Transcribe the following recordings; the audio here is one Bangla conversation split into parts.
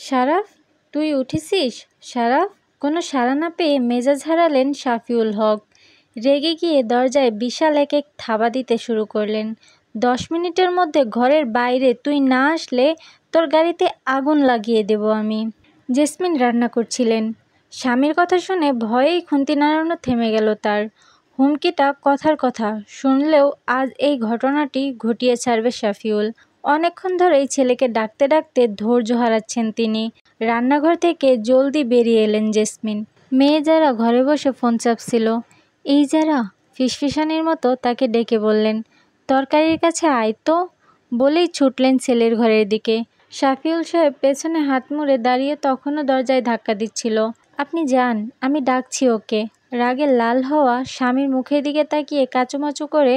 শারাফ, তুই উঠেছিস? শারাফ! কোনো সাড়া না পেয়ে মেজাজ হারালেন শাফিউল হক। রেগে গিয়ে দরজায় বিশাল এক এক থাবা দিতে শুরু করলেন। 10 মিনিটের মধ্যে ঘরের বাইরে তুই না আসলে তোর গাড়িতে আগুন লাগিয়ে দেব আমি। জেসমিন রান্না করছিলেন। স্বামীর কথা শুনে ভয়েই খুন্তি নাড়ানো থেমে গেল তার। হুমকিটা কথার কথা, শুনলেও আজ এই ঘটনাটি ঘটিয়ে ছাড়বে শাফিউল। অনেকক্ষণ ধরেই ছেলেকে ডাকতে ডাকতে ধৈর্য হারাচ্ছেন তিনি। রান্নাঘর থেকে জলদি বেরিয়ে এলেন জেসমিন। মেয়ে যারা ঘরে বসে ফোন চাপছিল। এই যারা ফিসফিসানির মতো তাকে ডেকে বললেন, তরকারির কাছে আয় তো। বলেই ছুটলেন ছেলের ঘরের দিকে। শাফিউল সাহেব পেছনে হাত মুড়ে দাঁড়িয়ে তখনও দরজায় ধাক্কা দিচ্ছিল। আপনি যান, আমি ডাকছি ওকে। রাগে লাল হওয়া স্বামীর মুখের দিকে তাকিয়ে কাচুমাচু করে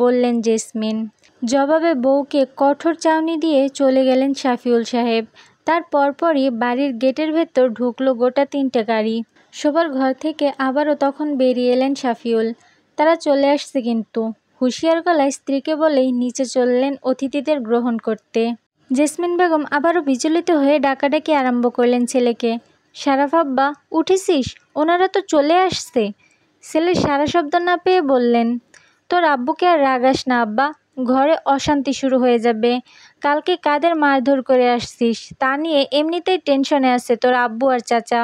বললেন জেসমিন। জবাবে বউকে কঠোর চাউনি দিয়ে চলে গেলেন শাফিউল সাহেব। তার পরপরই বাড়ির গেটের ভেতর ঢুকলো গোটা 3টে গাড়ি। শোবার ঘর থেকে আবারও তখন বেরিয়ে এলেন শাফিউল। তারা চলে আসছে কিন্তু। হুঁশিয়ার গলায় স্ত্রীকে বলেই নিচে চললেন অতিথিদের গ্রহণ করতে। জেসমিন বেগম আবারও বিচলিত হয়ে ডাকাডাকি আরম্ভ করলেন ছেলেকে। শারাফ আব্বা, উঠেছিস? ওনারা তো চলে আসছে। ছেলে সারা শব্দ না পেয়ে বললেন, তোর আব্বুকে আর রাগাস না আব্বা, ঘরে অশান্তি শুরু হয়ে যাবে। কালকে কাদের মারধর করে আসছিস তা নিয়ে এমনিতেই টেনশনে আছে তোর আব্বু আর চাচা।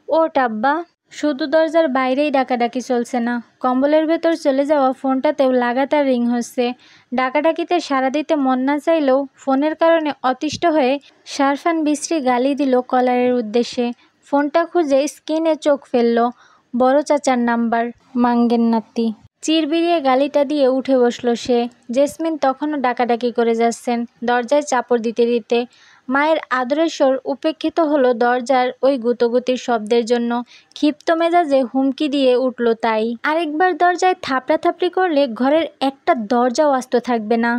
ওঠ আব্বা। শুধু দরজার বাইরেই ডাকাডাকি চলছে না, কম্বলের ভেতর চলে যাওয়া ফোনটাতেও লাগাতার রিং হচ্ছে। ডাকাডাকিতে সাড়া দিতে মন না চাইলেও ফোনের কারণে অতিষ্ঠ হয়ে শারফান বিশ্রী গালি দিল কলারের উদ্দেশ্যে। ফোনটা খুঁজে স্ক্রিনে চোখ ফেলল। বড় চাচার নাম্বার। মাঙ্গের নাতি। চিরবিরিয়ে গালিটা দিয়ে উঠে বসল সে। জেসমিন তখনও ডাকাডাকি করে যাচ্ছেন, দরজায় চাপড় দিতে দিতে। মায়ের আদরের স্বর উপেক্ষিত হলো দরজার ওই গুতোগুতির শব্দের জন্য। ক্ষিপ্ত মেজাজে হুমকি দিয়ে উঠল তাই। আরেকবার দরজায় থাপড়াথাপড়ি করলে ঘরের একটা দরজাও আস্ত থাকবে না।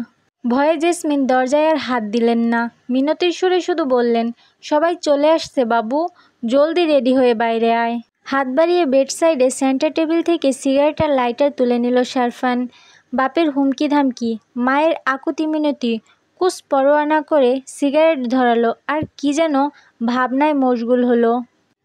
ভয়ে জেসমিন দরজায় আর হাত দিলেন না। মিনতির সুরে শুধু বললেন, সবাই চলে আসছে বাবু, জলদি রেডি হয়ে বাইরে আয়। হাত বাড়িয়ে বেড সাইডে সেন্টার টেবিল থেকে সিগারেট আর লাইটার তুলে নিল শারফান। বাপের হুমকি ধামকি, মায়ের আকুতি মিনতি, কুছ পরোয়া না করে সিগারেট ধরালো আর কি যেন ভাবনায় মশগুল হলো।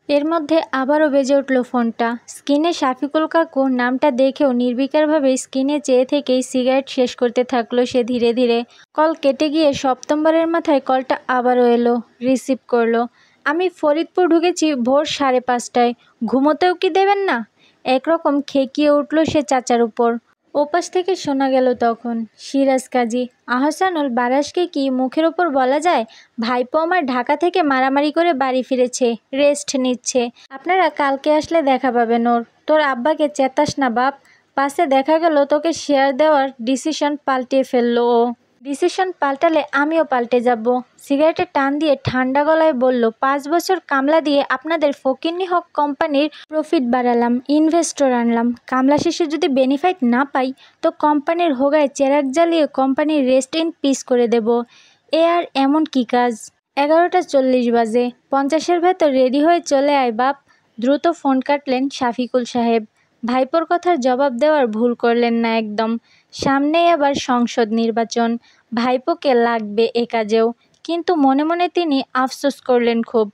এর মধ্যে আবারও বেজে উঠল ফোনটা। স্ক্রিনে শাফিকুল কাকু নামটা দেখেও নির্বিকারভাবে স্ক্রিনে চেয়ে থেকেই সিগারেট শেষ করতে থাকলো সে ধীরে ধীরে। কল কেটে গিয়ে সপ্তমবারের মাথায় কলটা আবারও এলো। রিসিভ করলো। আমি ফরিদপুর ঢুকেছি ভোর 5:30টায়, ঘুমোতেও কি দেবেন না? একরকম খেকিয়ে উঠল সে চাচার উপর। ওপাশ থেকে শোনা গেল তখন, সিরাজ কাজী আহসানুল বারাসকে কি মুখের ওপর বলা যায়? ভাইপো আমার ঢাকা থেকে মারামারি করে বাড়ি ফিরেছে, রেস্ট নিচ্ছে। আপনারা কালকে আসলে দেখা পাবেন ওর। তোর আব্বাকে চেতাস না বাপ। পাশে দেখা গেল তোকে শেয়ার দেওয়ার ডিসিশন পাল্টিয়ে ফেললো ও। ডিসিশন পাল্টালে আমিও পাল্টে যাব। সিগারেটে টান দিয়ে ঠান্ডা গলায় বলল, 5 বছর কামলা দিয়ে আপনাদের ফকিন্নি হক কোম্পানির প্রফিট বাড়ালাম, ইনভেস্টর আনলাম। কামলা শেষে যদি বেনিফিট না পাই তো কোম্পানির হোগায় চেরাগ জ্বালিয়ে কোম্পানির রেস্ট ইন পিস করে দেব। এ আর এমন কি কাজ? 11:40 বাজে। 50-এর ভেতর রেডি হয়ে চলে আয় বাপ। দ্রুত ফোন কাটলেন শাফিকুল সাহেব। ভাইপোর কথার জবাব দেওয়ার ভুল করলেন না একদম। সামনেই আবার সংসদ নির্বাচন, ভাইপোকে লাগবে এ কাজেও। কিন্তু মনে মনে তিনি আফসোস করলেন খুব।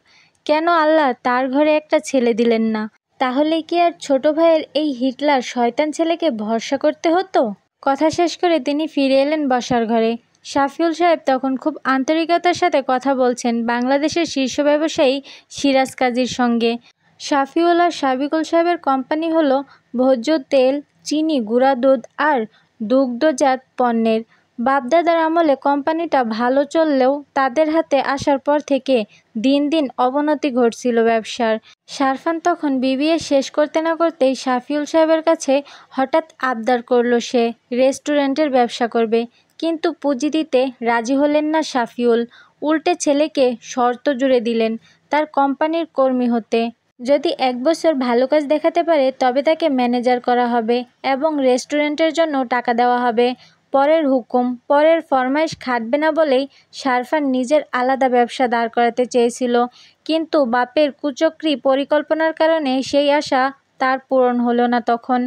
কেন আল্লাহ তার ঘরে একটা ছেলে দিলেন না? তাহলে কি আর ছোট ভাইয়ের এই হিটলার শয়তান ছেলেকে ভরসা করতে হতো? কথা শেষ করে তিনি ফিরে এলেন বসার ঘরে। শাফিউল সাহেব তখন খুব আন্তরিকতার সাথে কথা বলছেন বাংলাদেশের শীর্ষ ব্যবসায়ী সিরাজ কাজীর সঙ্গে। শাফিউল আর শাফিকুল সাহেবের কোম্পানি হলো ভোজ্য তেল, চিনি, গুঁড়া দুধ আর দুগ্ধজাত পণ্যের। বাপদাদার আমলে কোম্পানিটা ভালো চললেও তাদের হাতে আসার পর থেকে দিন দিন অবনতি ঘটছিল ব্যবসার। শারফান তখন বিবিএ শেষ করতে না করতেই শাফিউল সাহেবের কাছে হঠাৎ আবদার করল সে রেস্টুরেন্টের ব্যবসা করবে। কিন্তু পুঁজি দিতে রাজি হলেন না শাফিউল। উল্টে ছেলেকে শর্ত জুড়ে দিলেন তার কোম্পানির কর্মী হতে। যদি 1 বছর ভালো কাজ দেখাতে পারে তবে তাকে ম্যানেজার করা হবে এবং রেস্টুরেন্টের জন্য টাকা দেওয়া হবে। পরের হুকুম, পরের ফরমাইশ খাটবে না বলেই শারফান নিজের আলাদা ব্যবসা দাঁড় করাতে চেয়েছিল। কিন্তু বাপের কুচক্রী পরিকল্পনার কারণে সেই আশা তার পূরণ হলো না তখন।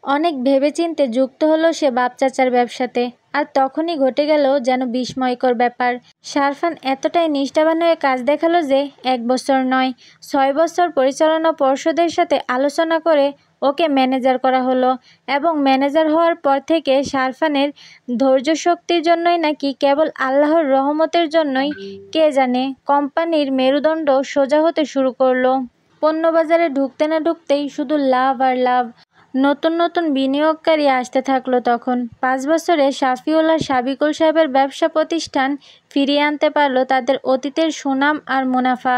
অনেক ভেবেচিন্তে যুক্ত হলো সে বাপ চাচার ব্যবসাতে। আর তখনই ঘটে গেল যেন বিস্ময়কর ব্যাপার। শারফান এতটাই নিষ্ঠাবান হয়ে কাজ দেখালো যে 1 বছর নয়, 6 বছর পরিচালনা পর্ষদের সাথে আলোচনা করে ওকে ম্যানেজার করা হলো। এবং ম্যানেজার হওয়ার পর থেকে শারফানের ধৈর্যশক্তির জন্যই নাকি কেবল আল্লাহর রহমতের জন্যই কে জানে কোম্পানির মেরুদণ্ড সোজা হতে শুরু করলো। পণ্যবাজারে ঢুকতে না ঢুকতেই শুধু লাভ আর লাভ। নতুন নতুন বিনিয়োগকারী আসতে থাকলো তখন। 5 বছরে শাফিউল আর সাবিকুল সাহেবের ব্যবসা প্রতিষ্ঠান ফিরিয়ে আনতে পারল তাদের অতীতের সুনাম আর মুনাফা।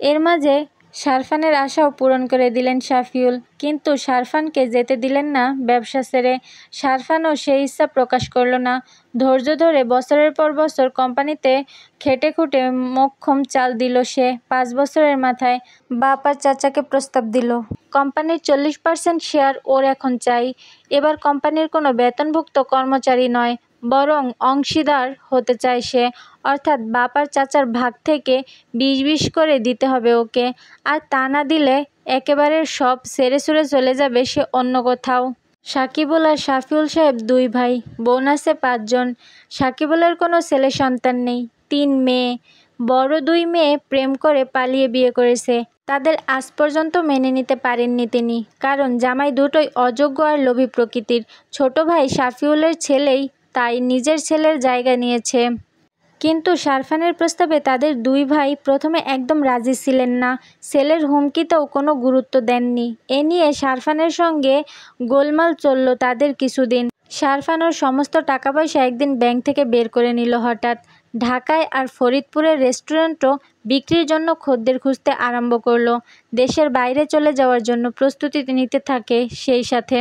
এর মাঝে শারফানের আশাও পূরণ করে দিলেন শাফিউল। কিন্তু শারফানকে যেতে দিলেন না ব্যবসা ছেড়ে। শারফানও সেই ইচ্ছা প্রকাশ করল না। ধৈর্য ধরে বছরের পর বছর কোম্পানিতে খেটে খুঁটে মোক্ষম চাল দিল সে। 5 বছরের মাথায় বাপ আর চাচাকে প্রস্তাব দিল, কোম্পানির 40% শেয়ার ওর এখন চাই। এবার কোম্পানির কোনো বেতনভুক্ত কর্মচারী নয়, বরং অংশীদার হতে চায় সে। অর্থাৎ বাপ আর চাচার ভাগ থেকে 20-20 করে দিতে হবে ওকে। আর তা না দিলে একেবারে সব ছেড়ে ছুড়ে চলে যাবে সে অন্য কোথাও। সাকিবুল আর শাফিউল সাহেব 2 ভাই, বোন আছে 5 জন। সাকিবুলের কোনো ছেলে সন্তান নেই, 3 মেয়ে। বড় 2 মেয়ে প্রেম করে পালিয়ে বিয়ে করেছে। তাদের আজ পর্যন্ত মেনে নিতে পারেননি তিনি, কারণ জামাই দুটোই অযোগ্য আর লোভী প্রকৃতির। ছোট ভাই শাফিউলের ছেলেই তাই নিজের ছেলের জায়গা নিয়েছে। কিন্তু শারফানের প্রস্তাবে তাদের 2 ভাই প্রথমে একদম রাজি ছিলেন না। ছেলের হুমকিতেও কোনো গুরুত্ব দেননি। এ নিয়ে শারফানের সঙ্গে গোলমাল চলল তাদের কিছুদিন। শারফান ওর সমস্ত টাকা পয়সা একদিন ব্যাংক থেকে বের করে নিল হঠাৎ। ঢাকায় আর ফরিদপুরের রেস্টুরেন্টও বিক্রির জন্য খদ্দের খুঁজতে আরম্ভ করলো। দেশের বাইরে চলে যাওয়ার জন্য প্রস্তুতি নিতে থাকে সেই সাথে।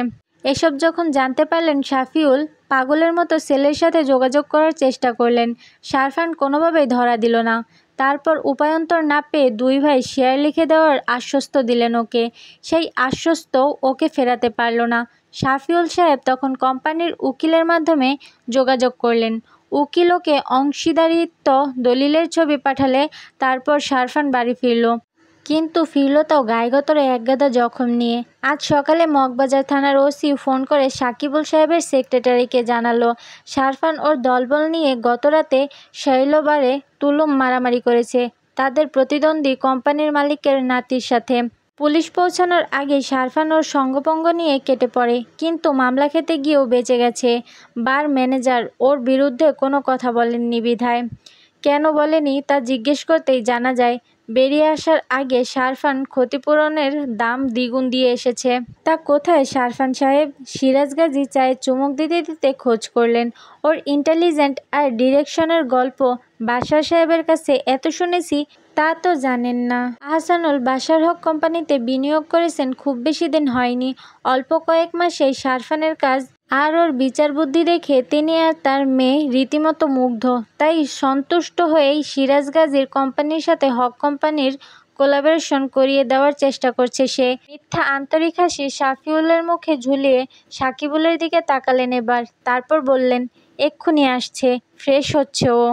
এসব যখন জানতে পারলেন শাফিউল পাগলের মতো ছেলের সাথে যোগাযোগ করার চেষ্টা করলেন। শারফান কোনোভাবেই ধরা দিল না। তারপর উপায়ন্তর না পেয়ে 2 ভাই শেয়ার লিখে দেওয়ার আশ্বস্ত দিলেন ওকে। সেই আশ্বস্তও ওকে ফেরাতে পারল না। শাফিউল সাহেব তখন কোম্পানির উকিলের মাধ্যমে যোগাযোগ করলেন। উকিল ওকে অংশীদারিত্ব দলিলের ছবি পাঠালে তারপর শারফান বাড়ি ফিরল। কিন্তু ফিরল তাও গায়ে গতরে একগাদা জখম নিয়ে। আজ সকালে মগবাজার থানার ওসি ফোন করে সাকিবুল সাহেবের সেক্রেটারিকে জানালো শারফান ওর দলবল নিয়ে গতরাতে শৈলবারে তুলুম মারামারি করেছে তাদের প্রতিদ্বন্দ্বী কোম্পানির মালিকের নাতির সাথে। পুলিশ পৌঁছানোর আগে শারফান ওর সঙ্গপঙ্গ নিয়ে কেটে পড়ে, কিন্তু মামলা খেতে গিয়েও বেঁচে গেছে। বার ম্যানেজার ওর বিরুদ্ধে কোনো কথা বলেননি বিধায়। কেন বলেনি তা জিজ্ঞেস করতেই জানা যায় বেরিয়ে আসার আগে শারফান ক্ষতিপূরণের দাম দ্বিগুণ দিয়ে এসেছে। তা কোথায় শারফান সাহেব? সিরাজ গাজী চায়ে চুমুক দিতে দিতে খোঁজ করলেন। ওর ইন্টেলিজেন্ট আর ডিরেকশনের গল্প বাশার সাহেবের কাছে এত শুনেছি তা তো জানেন না। আহসানুল বাশার হক কোম্পানিতে বিনিয়োগ করেছেন খুব বেশি দিন হয়নি। অল্প কয়েক মাসেই শারফানের কাজ আর ওর বিচার বুদ্ধি দেখে তিনি আর তার মেয়ে রীতিমতো মুগ্ধ। তাই সন্তুষ্ট হয়েই সিরাজ গাজীর কোম্পানির সাথে হক কোম্পানির কোলাবোরেশন করিয়ে দেওয়ার চেষ্টা করছে সে। মিথ্যা আন্তরিক হাসি শাফিউলের মুখে ঝুলিয়ে সাকিবুলের দিকে তাকালেন এবার। তারপর বললেন, এক্ষুনি আসছে, ফ্রেশ হচ্ছে ও।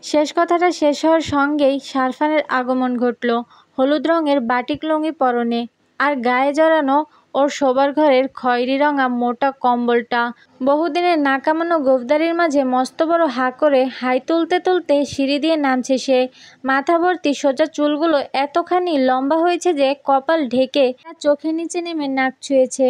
শেষ কথাটা শেষ হওয়ার সঙ্গেই শারফানের আগমন ঘটল। হলুদ রঙের বাটিক লুঙ্গি পরনে, আর গায়ে জড়ানো ওর শোবার ঘরের খয়েরি রঙা মোটা কম্বলটা। বহুদিনের না কামানো গোঁফদারির মাঝে মস্ত বড় হাঁ করে হাই তুলতে তুলতে সিঁড়ি দিয়ে নামছে সে। মাথা ভর্তি সোজা চুলগুলো এতখানি লম্বা হয়েছে যে কপাল ঢেকে তার চোখের নিচে নেমে নাক ছুঁয়েছে।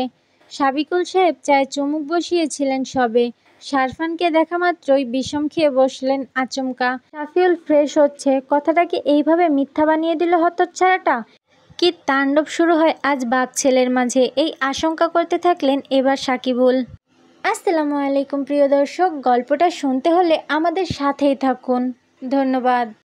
সাবিকুল সাহেব চায়ে চুমুক বসিয়েছিলেন সবে। শারফানকে দেখা মাত্রই বিষম খেয়ে বসলেন আচমকা। শাফিউল ফ্রেশ হচ্ছে, কথাটা কি এইভাবে মিথ্যা বানিয়ে দিল হতচ্ছাড়াটা? কি তাণ্ডব শুরু হয় আজ বাপ ছেলের মাঝে, এই আশঙ্কা করতে থাকলেন এবার সাকিবুল। আসসালামু আলাইকুম প্রিয় দর্শক, গল্পটা শুনতে হলে আমাদের সাথেই থাকুন। ধন্যবাদ।